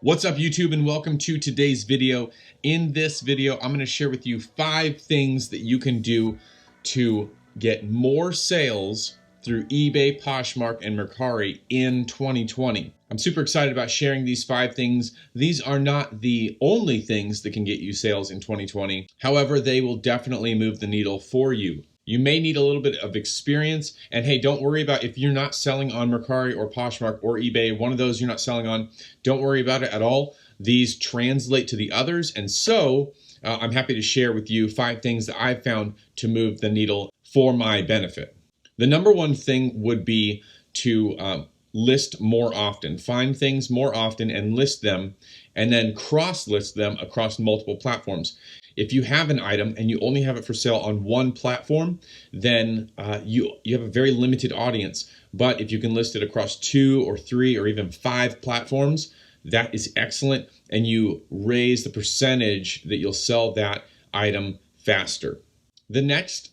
What's up, YouTube, and welcome to today's video. In this video, I'm going to share with you 5 things that you can do to get more sales through eBay, Poshmark, and Mercari in 2020. I'm super excited about sharing these 5 things. These are not the only things that can get you sales in 2020. However, they will definitely move the needle for you. You may need a little bit of experience, and hey, don't worry about if you're not selling on Mercari or Poshmark or eBay, one of those you're not selling on, don't worry about it at all. These translate to the others, and so I'm happy to share with you 5 things that I've found to move the needle for my benefit. The number one thing would be to list more often. Find things more often and list them, and then cross-list them across multiple platforms. If you have an item and you only have it for sale on one platform, then you have a very limited audience. But if you can list it across 2 or 3 or even 5 platforms, that is excellent, and you raise the percentage that you'll sell that item faster. The next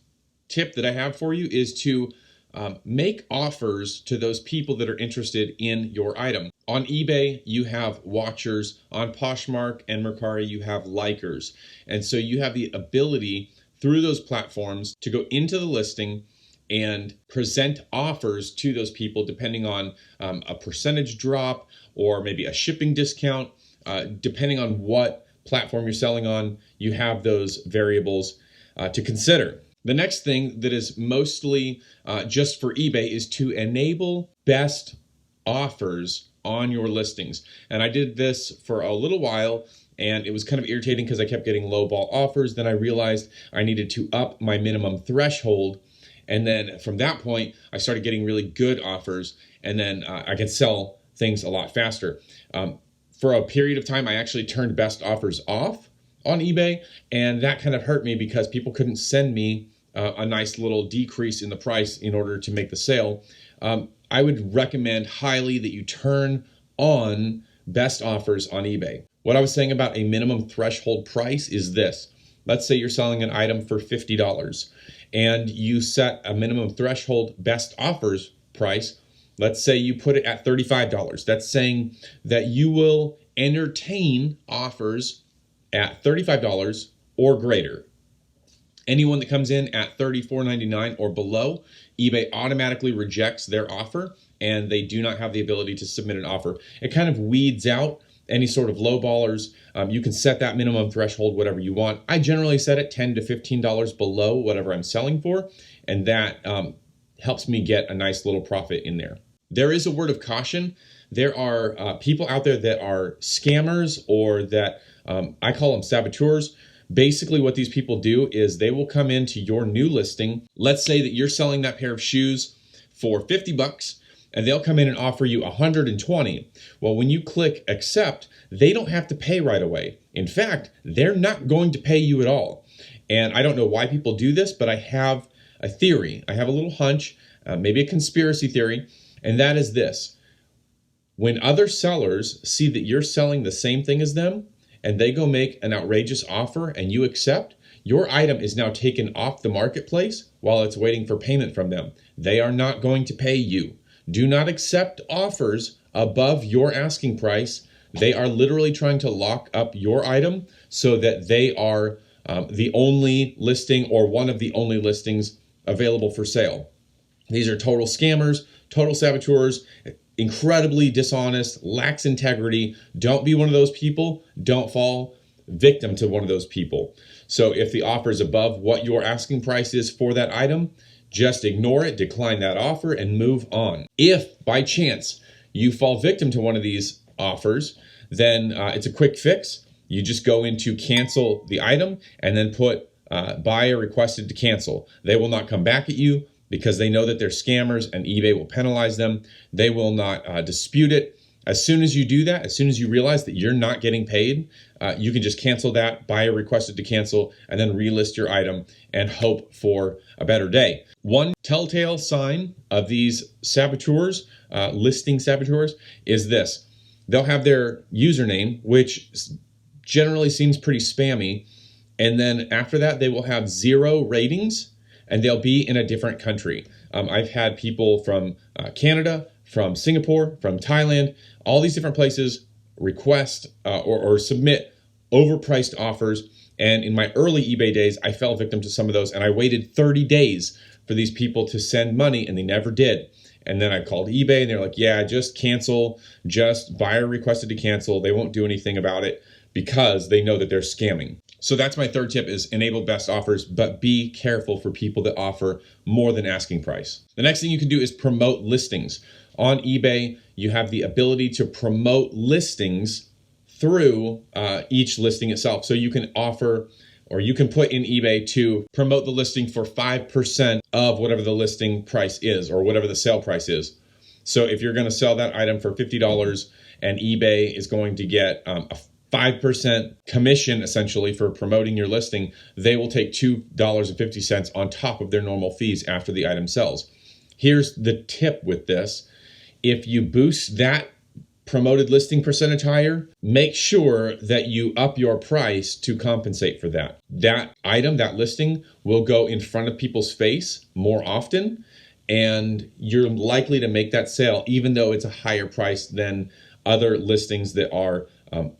tip that I have for you is to make offers to those people that are interested in your item. On eBay, you have watchers. On Poshmark and Mercari, you have likers. And so you have the ability through those platforms to go into the listing and present offers to those people depending on a percentage drop or maybe a shipping discount. Depending on what platform you're selling on, you have those variables to consider. The next thing that is mostly just for eBay is to enable best offers on your listings. And I did this for a little while, and it was kind of irritating because I kept getting lowball offers. Then I realized I needed to up my minimum threshold. And then from that point, I started getting really good offers, and then I could sell things a lot faster. For a period of time, I actually turned best offers off on eBay, and that kind of hurt me because people couldn't send me a nice little decrease in the price in order to make the sale. I would recommend highly that you turn on best offers on eBay. What I was saying about a minimum threshold price is this. Let's say you're selling an item for $50 and you set a minimum threshold best offers price. Let's say you put it at $35. That's saying that you will entertain offers at $35 or greater. Anyone that comes in at $34.99 or below, eBay automatically rejects their offer, and they do not have the ability to submit an offer. It kind of weeds out any sort of lowballers. You can set that minimum threshold whatever you want. I generally set it $10 to $15 below whatever I'm selling for, and that helps me get a nice little profit in there. There is a word of caution. There are people out there that are scammers, or that I call them saboteurs. Basically, what these people do is they will come into your new listing. Let's say that you're selling that pair of shoes for $50, and they'll come in and offer you $120. Well, when you click accept, they don't have to pay right away. In fact, they're not going to pay you at all. And I don't know why people do this, but I have a theory. I have a little hunch, maybe a conspiracy theory, and that is this. When other sellers see that you're selling the same thing as them, and they go make an outrageous offer and you accept, your item is now taken off the marketplace while it's waiting for payment from them. They are not going to pay you. Do not accept offers above your asking price. They are literally trying to lock up your item so that they are the only listing or one of the only listings available for sale. These are total scammers, total saboteurs, incredibly dishonest, lacks integrity. Don't be one of those people. Don't fall victim to one of those people. So if the offer is above what your asking price is for that item, just ignore it, decline that offer, and move on. If by chance you fall victim to one of these offers, then it's a quick fix. You just go into cancel the item and then put buyer requested to cancel. They will not come back at you, because they know that they're scammers and eBay will penalize them. They will not dispute it. As soon as you do that, as soon as you realize that you're not getting paid, you can just cancel that, buyer requested to cancel, and then relist your item and hope for a better day. One telltale sign of these saboteurs, listing saboteurs, is this. They'll have their username, which generally seems pretty spammy, and then after that, they will have 0 ratings, and they'll be in a different country. I've had people from Canada, from Singapore, from Thailand, all these different places request or submit overpriced offers. And in my early eBay days, I fell victim to some of those, and I waited 30 days for these people to send money, and they never did. And then I called eBay, and they're like, yeah, just cancel, just buyer requested to cancel. They won't do anything about it because they know that they're scamming. So that's my third tip, is enable best offers, but be careful for people that offer more than asking price. The next thing you can do is promote listings. On eBay, you have the ability to promote listings through each listing itself. So you can offer, or you can put in eBay to promote the listing for 5% of whatever the listing price is, or whatever the sale price is. So if you're going to sell that item for $50 and eBay is going to get a 5% commission essentially for promoting your listing, they will take $2.50 on top of their normal fees after the item sells. Here's the tip with this. If you boost that promoted listing percentage higher, make sure that you up your price to compensate for that. That item, that listing, will go in front of people's face more often, and you're likely to make that sale even though it's a higher price than other listings that are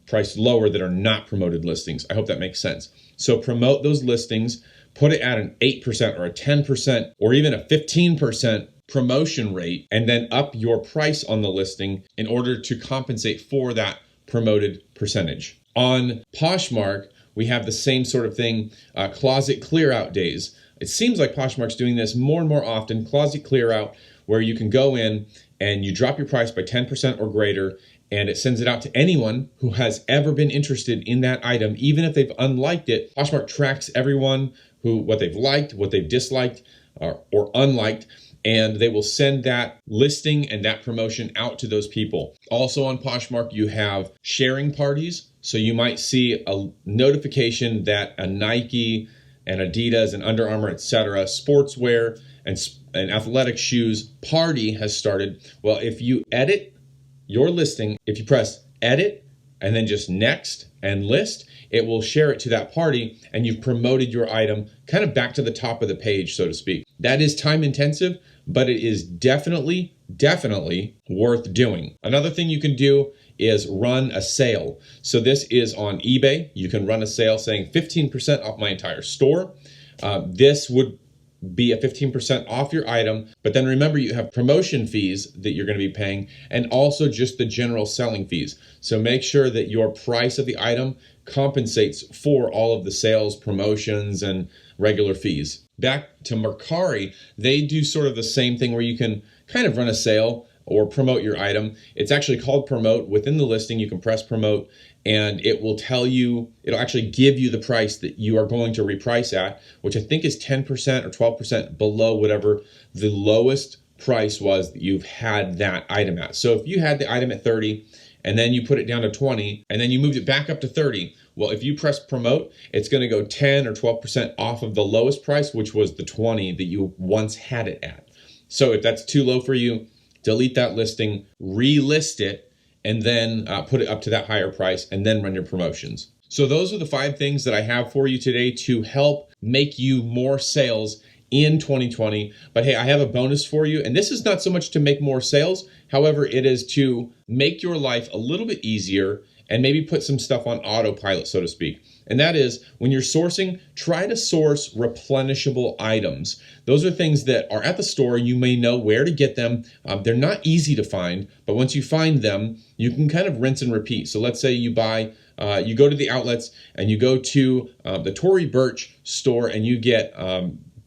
priced lower that are not promoted listings. I hope that makes sense. So promote those listings, put it at an 8% or a 10% or even a 15% promotion rate, and then up your price on the listing in order to compensate for that promoted percentage. On Poshmark, we have the same sort of thing, closet clear out days. It seems like Poshmark's doing this more and more often, closet clear out, where you can go in and you drop your price by 10% or greater, and it sends it out to anyone who has ever been interested in that item, even if they've unliked it. Poshmark tracks everyone what they've liked, what they've disliked, or unliked, and they will send that listing and that promotion out to those people. Also on Poshmark, you have sharing parties. So you might see a notification that a Nike and Adidas and Under Armour, etc., sportswear and athletic shoes party has started. Well, if you edit your listing, if you press edit and then just next and list, it will share it to that party, and you've promoted your item kind of back to the top of the page, so to speak. That is time intensive, but it is definitely worth doing. Another thing you can do is run a sale. So this is on eBay. You can run a sale saying 15% off my entire store. This would be a 15% off your item, but then remember you have promotion fees that you're going to be paying, and also just the general selling fees. So make sure that your price of the item compensates for all of the sales, promotions, and regular fees. Back to Mercari, they do sort of the same thing where you can kind of run a sale or promote your item. It's actually called promote. Within the listing, you can press promote, and it will tell you, it'll actually give you the price that you are going to reprice at, which I think is 10% or 12% below whatever the lowest price was that you've had that item at. So if you had the item at 30 and then you put it down to 20 and then you moved it back up to 30, well, if you press promote, it's going to go 10 or 12% off of the lowest price, which was the 20 that you once had it at. So if that's too low for you, delete that listing, relist it, and then put it up to that higher price, and then run your promotions. So those are the 5 things that I have for you today to help make you more sales in 2020. But hey, I have a bonus for you, and this is not so much to make more sales. However, it is to make your life a little bit easier and maybe put some stuff on autopilot, so to speak. And that is, when you're sourcing, try to source replenishable items. Those are things that are at the store. You may know where to get them. They're not easy to find, but once you find them, you can kind of rinse and repeat. So let's say you buy, you go to the outlets and you go to the Tory Burch store and you get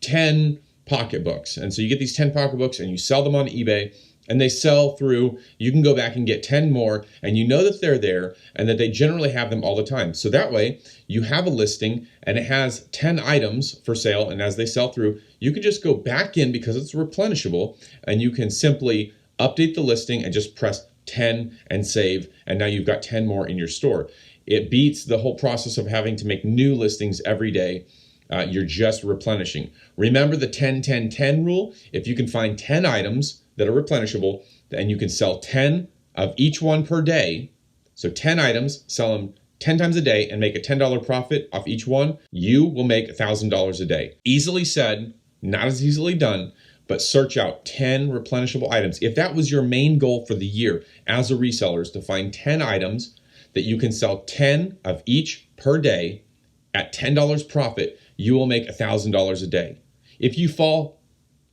10 pocketbooks. And so you get these 10 pocketbooks and you sell them on eBay, and they sell through. You can go back and get 10 more, and you know that they're there and that they generally have them all the time. So that way you have a listing and it has 10 items for sale, and as they sell through, you can just go back in because it's replenishable, and you can simply update the listing and just press 10 and save, and now you've got 10 more in your store. It beats the whole process of having to make new listings every day. You're just replenishing. Remember the 10-10-10 rule. If you can find 10 items that are replenishable, and you can sell 10 of each one per day, so 10 items, sell them 10 times a day and make a $10 profit off each one, you will make $1,000 a day. Easily said, not as easily done, but search out 10 replenishable items. If that was your main goal for the year as a reseller, is to find 10 items that you can sell 10 of each per day at $10 profit, you will make $1,000 a day. If you fall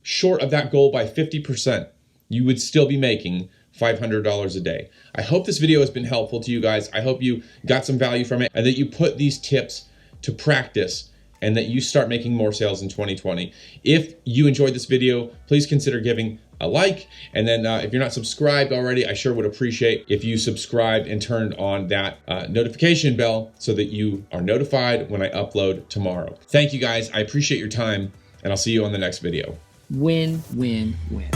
short of that goal by 50%, you would still be making $500 a day. I hope this video has been helpful to you guys. I hope you got some value from it and that you put these tips to practice and that you start making more sales in 2020. If you enjoyed this video, please consider giving a like. And then if you're not subscribed already, I sure would appreciate if you subscribed and turned on that notification bell so that you are notified when I upload tomorrow. Thank you guys. I appreciate your time and I'll see you on the next video. Win, win, win.